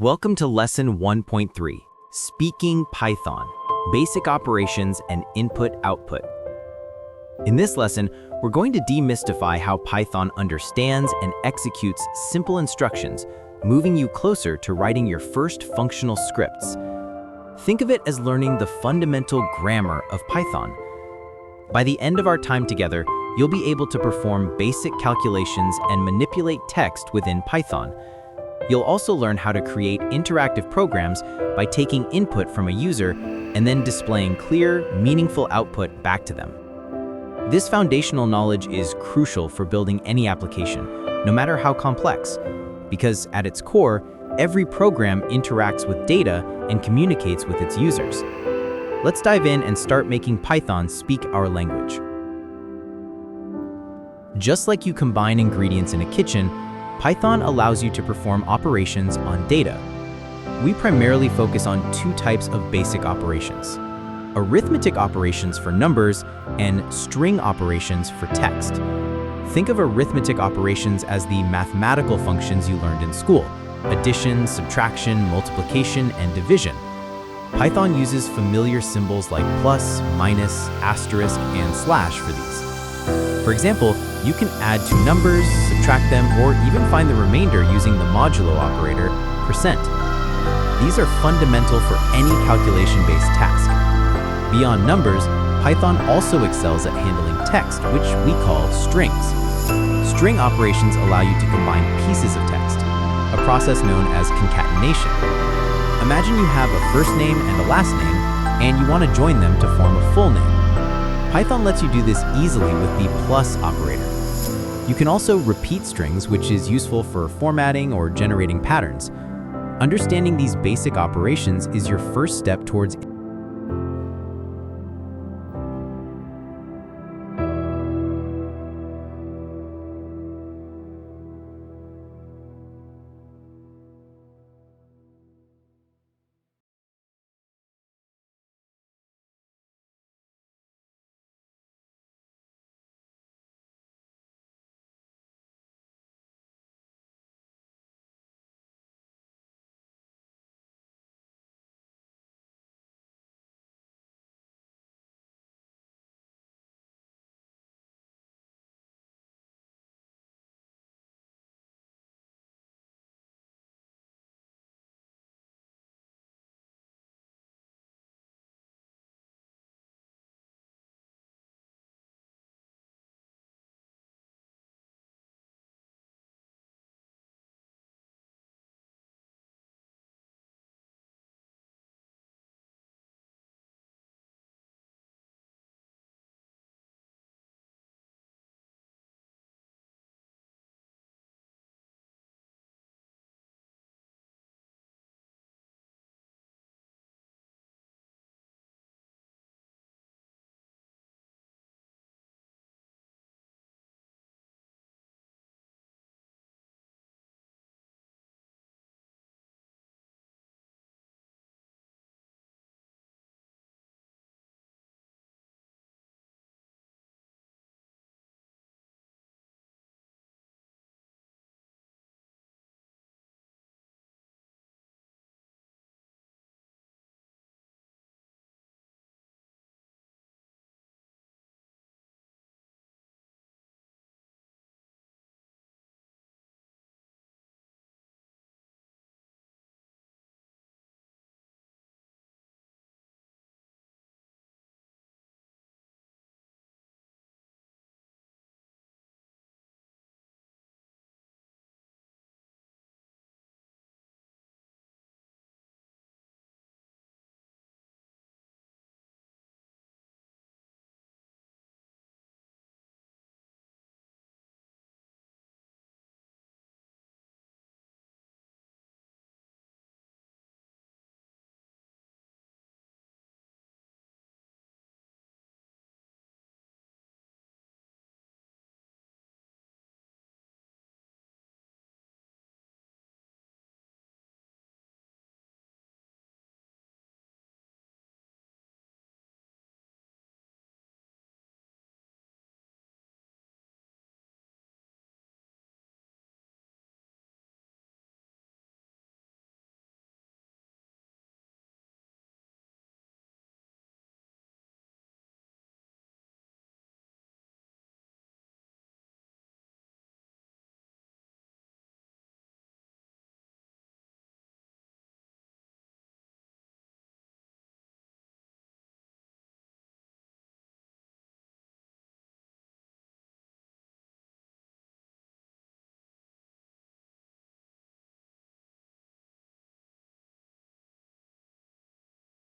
Welcome to Lesson 1.3, Speaking Python, Basic Operations and Input-Output. In this lesson, we're going to demystify how Python understands and executes simple instructions, moving you closer to writing your first functional scripts. Think of it as learning the fundamental grammar of Python. By the end of our time together, you'll be able to perform basic calculations and manipulate text within Python. You'll also learn how to create interactive programs by taking input from a user and then displaying clear, meaningful output back to them. This foundational knowledge is crucial for building any application, no matter how complex, because at its core, every program interacts with data and communicates with its users. Let's dive in and start making Python speak our language. Just like you combine ingredients in a kitchen, Python allows you to perform operations on data. We primarily focus on two types of basic operations: arithmetic operations for numbers and string operations for text. Think of arithmetic operations as the mathematical functions you learned in school: addition, subtraction, multiplication, and division. Python uses familiar symbols like plus, minus, asterisk, and slash for these. For example, you can add two numbers, subtract them, or even find the remainder using the modulo operator, %. These are fundamental for any calculation-based task. Beyond numbers, Python also excels at handling text, which we call strings. String operations allow you to combine pieces of text, a process known as concatenation. Imagine you have a first name and a last name, and you want to join them to form a full name. Python lets you do this easily with the plus operator. You can also repeat strings, which is useful for formatting or generating patterns. Understanding these basic operations is your first step towards